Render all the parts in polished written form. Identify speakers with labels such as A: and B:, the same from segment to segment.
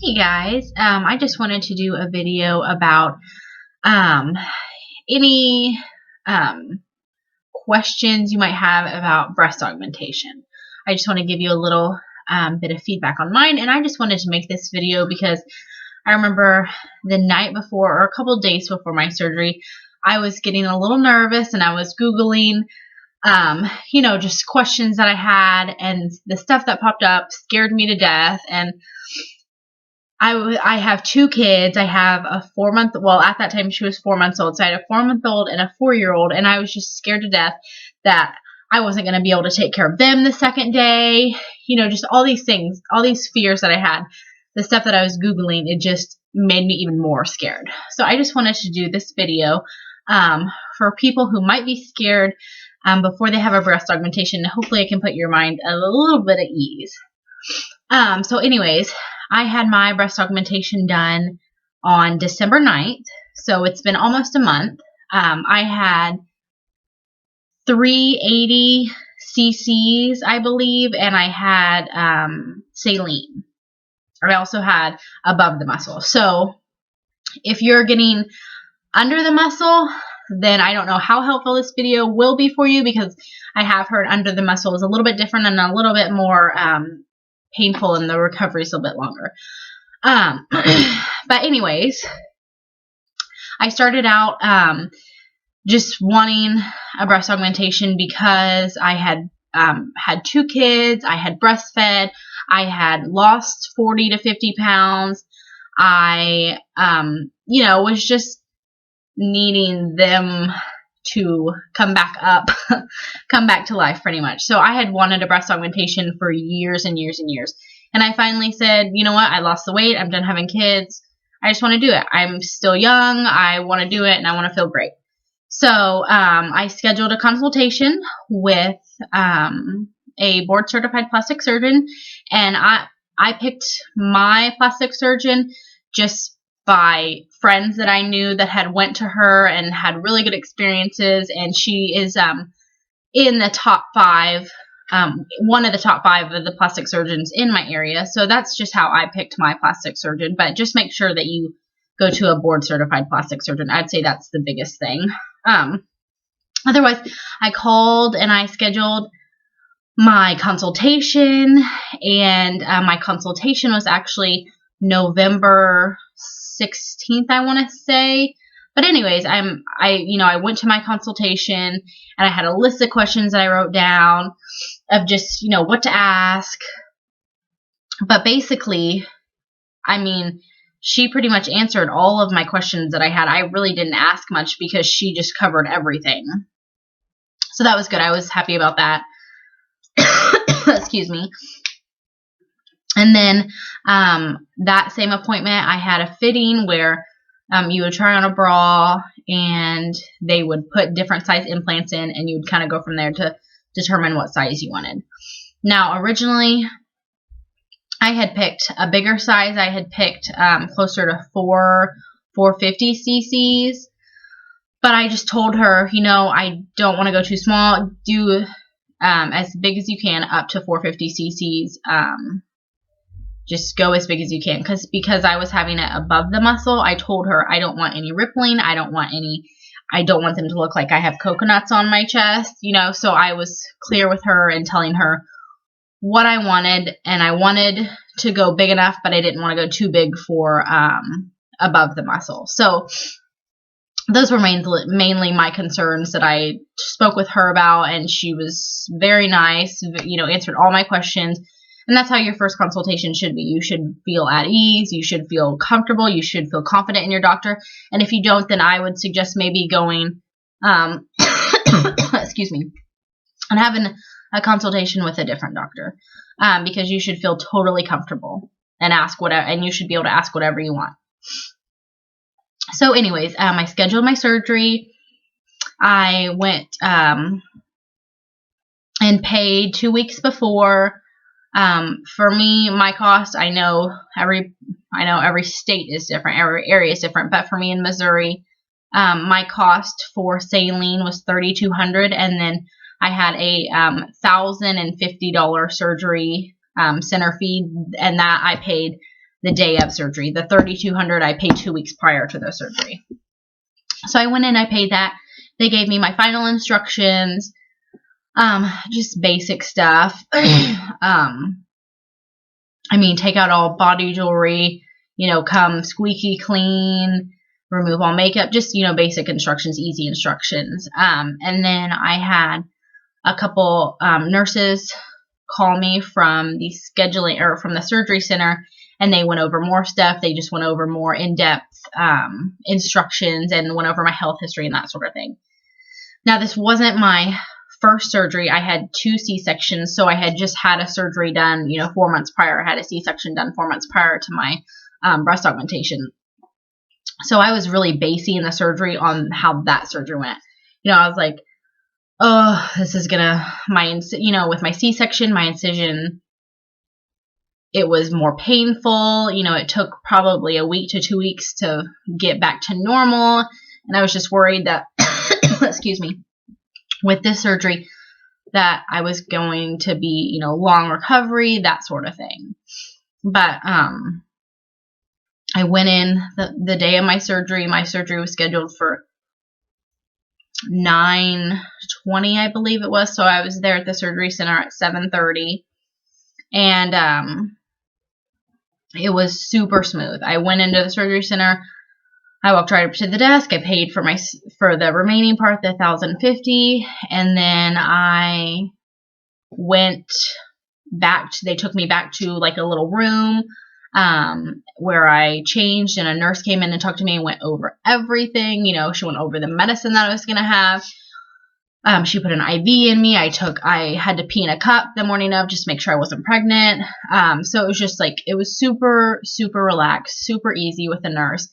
A: Hey guys, I just wanted to do a video about um, any questions you might have about breast augmentation. I just want to give you a little bit of feedback on mine, and I just wanted to make this video because I remember the night before or a couple days before my surgery, I was getting a little nervous and I was Googling just questions that I had, and the stuff that popped up scared me to death. And I have two kids. I have a 4-month, well, at that time she was 4 months old. So I had a 4-month-old and a 4-year-old, and I was just scared to death that I wasn't going to be able to take care of them the second day. Just all these things, all these fears that I had, the stuff that I was Googling, it just made me even more scared. So I just wanted to do this video for people who might be scared before they have a breast augmentation. Hopefully I can put your mind at a little bit at ease. So anyways, I had my breast augmentation done on December 9th, so it's been almost a month. I had 380 cc's, I believe, and I had saline. I also had above the muscle. So if you're getting under the muscle, then I don't know how helpful this video will be for you, because I have heard under the muscle is a little bit different and a little bit more painful, and the recovery is a bit longer. But anyways, I started out just wanting a breast augmentation because I had had two kids, I had breastfed, I had lost 40 to 50 pounds. I was just needing them to come back up, come back to life pretty much. So I had wanted a breast augmentation for years and years and years. And I finally said, you know what, I lost the weight, I'm done having kids, I just want to do it. I'm still young, I want to do it, and I want to feel great. So I scheduled a consultation with a board certified plastic surgeon, and I picked my plastic surgeon just by friends that I knew that had went to her and had really good experiences, and she is in the top 5, one of the top 5 of the plastic surgeons in my area. So that's just how I picked my plastic surgeon. But just make sure that you go to a board certified plastic surgeon. I'd say that's the biggest thing. Otherwise, I called and I scheduled my consultation, and my consultation was actually November 16th, I want to say. But anyways, I went to my consultation, and I had a list of questions that I wrote down of just, what to ask. But basically, she pretty much answered all of my questions that I had. I really didn't ask much because she just covered everything. So that was good. I was happy about that. Excuse me. And then that same appointment, I had a fitting where you would try on a bra, and they would put different size implants in, and you would kind of go from there to determine what size you wanted. Now, originally, I had picked a bigger size. I had picked closer to 450 cc's. But I just told her, I don't want to go too small. Do as big as you can, up to 450 cc's. Just go as big as you can, because I was having it above the muscle. I told her I don't want any rippling. I don't want them to look like I have coconuts on my chest, so I was clear with her and telling her what I wanted, and I wanted to go big enough, but I didn't want to go too big for above the muscle. So those were mainly my concerns that I spoke with her about, and she was very nice, answered all my questions. And that's how your first consultation should be. You should feel at ease. You should feel comfortable. You should feel confident in your doctor. And if you don't, then I would suggest maybe going, excuse me, and having a consultation with a different doctor, because you should feel totally comfortable and and you should be able to ask whatever you want. So anyways, I scheduled my surgery. I went and paid 2 weeks before. For me, my cost, I know every state is different, every area is different, but for me in Missouri, my cost for saline was $3,200, and then I had a $1,050 surgery center fee, and that I paid the day of surgery. The $3,200 I paid 2 weeks prior to the surgery. So I went in, I paid that. They gave me my final instructions, just basic stuff. I mean, take out all body jewelry, come squeaky clean, remove all makeup, just, basic instructions, easy instructions. And then I had a couple nurses call me from the scheduling or from the surgery center, and they went over more stuff. They just went over more in-depth instructions and went over my health history and that sort of thing. Now, this wasn't my first surgery. I had 2 C-sections, so I had just had a surgery done, 4 months prior. I had a C-section done 4 months prior to my breast augmentation. So I was really basing the surgery on how that surgery went. I was like, oh, this is gonna, with my C-section, my incision, it was more painful. It took probably a week to 2 weeks to get back to normal. And I was just worried that, excuse me, with this surgery, that I was going to be, long recovery, that sort of thing. But I went in the day of my surgery. My surgery was scheduled for 9:20, I believe it was. So I was there at the surgery center at 7:30, and it was super smooth. I went into the surgery center. I walked right up to the desk. I paid for the remaining part, the $1,050, and then I went back. They took me back to like a little room where I changed, and a nurse came in and talked to me and went over everything. She went over the medicine that I was gonna have. She put an IV in me. I had to pee in a cup the morning of just to make sure I wasn't pregnant. So it was just like, it was super, super relaxed, super easy with the nurse.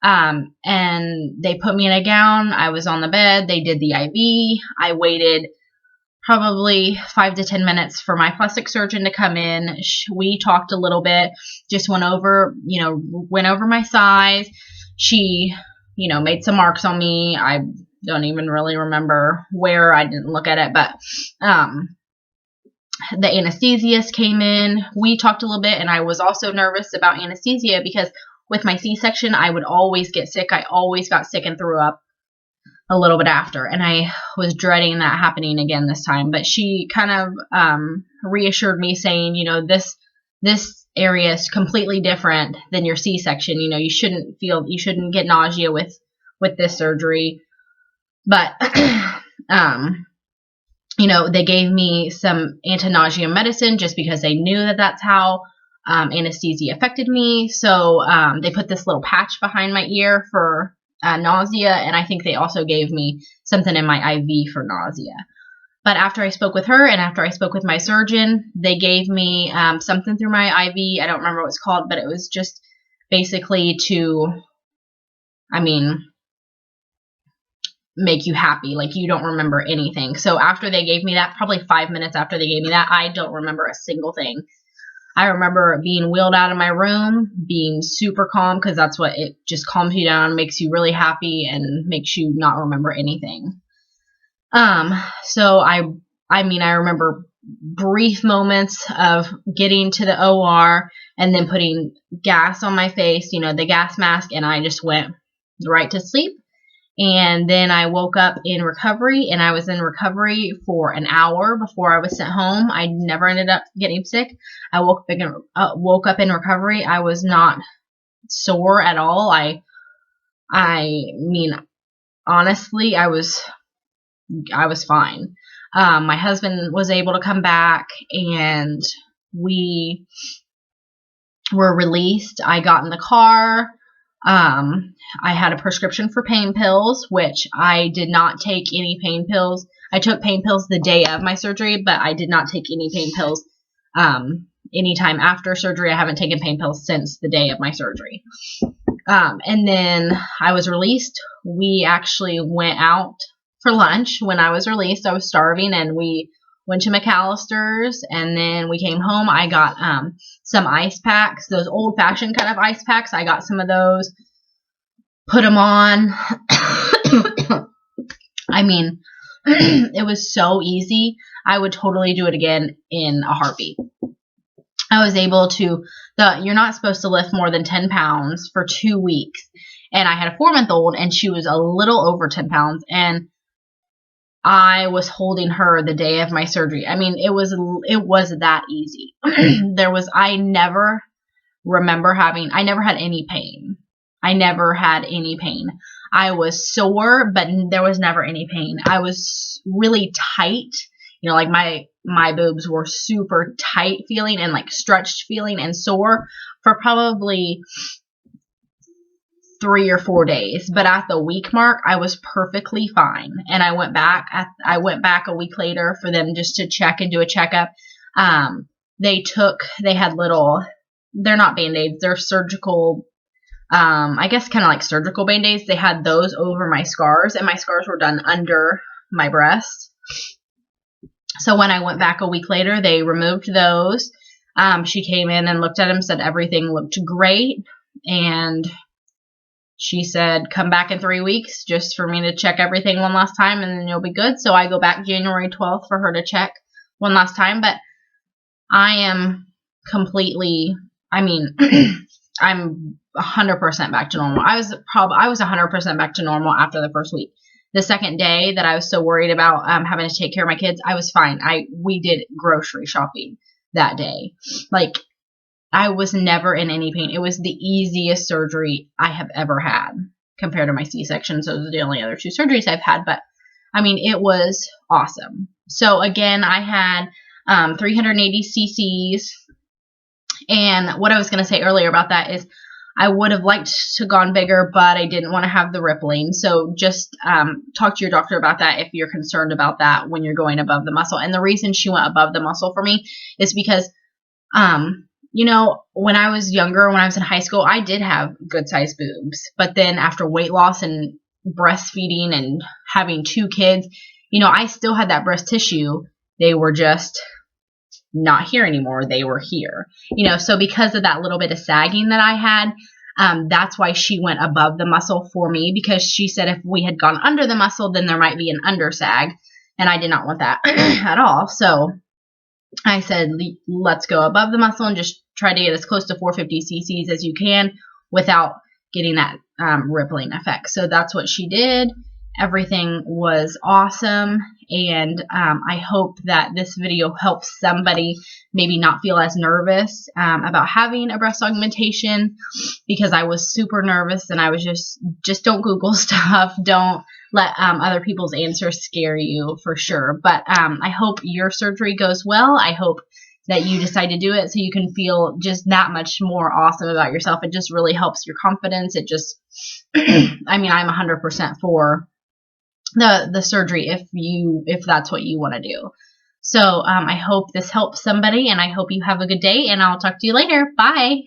A: And they put me in a gown. I was on the bed. They did the IV. I waited probably 5 to 10 minutes for my plastic surgeon to come in. We talked a little bit, just went over my size. She, made some marks on me. I don't even really remember where. I didn't look at it, but the anesthesiast came in. We talked a little bit, and I was also nervous about anesthesia because with my C-section, I would always get sick. I always got sick and threw up a little bit after, and I was dreading that happening again this time. But she kind of reassured me, saying, this area is completely different than your C-section. You shouldn't get nausea with this surgery. But they gave me some anti-nausea medicine just because they knew that that's how anesthesia affected me. So they put this little patch behind my ear for nausea, and I think they also gave me something in my IV for nausea. But after I spoke with her and after I spoke with my surgeon, they gave me something through my IV. I don't remember what it's called, but it was just basically to, make you happy, like you don't remember anything. So after they gave me that, probably 5 minutes after they gave me that, I don't remember a single thing. I remember being wheeled out of my room, being super calm, because that's what it just calms you down, makes you really happy, and makes you not remember anything. So I remember brief moments of getting to the OR and then putting gas on my face, the gas mask, and I just went right to sleep. And then I woke up in recovery, and I was in recovery for an hour before I was sent home. I never ended up getting sick. I woke up in recovery. I was not sore at all. Honestly, I was fine. My husband was able to come back, and we were released. I got in the car. I had a prescription for pain pills, which I did not take any pain pills. I took pain pills the day of my surgery, but I did not take any pain pills anytime after surgery. I haven't taken pain pills since the day of my surgery. And then I was released. We actually went out for lunch when I was released. I was starving, and we went to McAllister's, and then we came home. I got some ice packs, those old-fashioned kind of ice packs. I got some of those, put them on. It was so easy. I would totally do it again in a heartbeat. I was able to, you're not supposed to lift more than 10 pounds for 2 weeks. And I had a 4-month-old, and she was a little over 10 pounds. And I was holding her the day of my surgery. I mean, it was that easy. I never had any pain. I never had any pain. I was sore, but there was never any pain. I was really tight. Like my boobs were super tight feeling and like stretched feeling and sore for probably 3 or 4 days. But at the week mark, I was perfectly fine. And I went back a week later for them just to check and do a checkup. They had little, they're not Band-Aids, they're surgical, I guess kind of like surgical Band-Aids. They had those over my scars, and my scars were done under my breast. So when I went back a week later, they removed those. She came in and looked at them, said everything looked great, and she said, come back in 3 weeks just for me to check everything one last time, and then you'll be good. So I go back January 12th for her to check one last time. But I am completely, I'm 100% back to normal. I was 100% back to normal after the first week. The second day that I was so worried about having to take care of my kids, I was fine. We did grocery shopping that day. Like, I was never in any pain. It was the easiest surgery I have ever had compared to my C-sections. Those are the only other 2 surgeries I've had. But, it was awesome. So, again, I had 380 cc's. And what I was going to say earlier about that is I would have liked to gone bigger, but I didn't want to have the rippling. So just talk to your doctor about that if you're concerned about that when you're going above the muscle. And the reason she went above the muscle for me is because, when I was younger, when I was in high school, I did have good sized boobs. But then after weight loss and breastfeeding and having 2 kids, I still had that breast tissue. They were just not here anymore. They were here, so because of that little bit of sagging that I had, that's why she went above the muscle for me, because she said if we had gone under the muscle, then there might be an undersag, and I did not want that at all. So I said, let's go above the muscle and just try to get as close to 450 cc's as you can without getting that rippling effect. So that's what she did. Everything was awesome, and I hope that this video helps somebody maybe not feel as nervous about having a breast augmentation, because I was super nervous, and I was just don't Google stuff. Don't let other people's answers scare you, for sure. But I hope your surgery goes well. I hope that you decide to do it so you can feel just that much more awesome about yourself. It just really helps your confidence. It just, I'm 100% for the surgery if that's what you want to do. So I hope this helps somebody, and I hope you have a good day, and I'll talk to you later. Bye.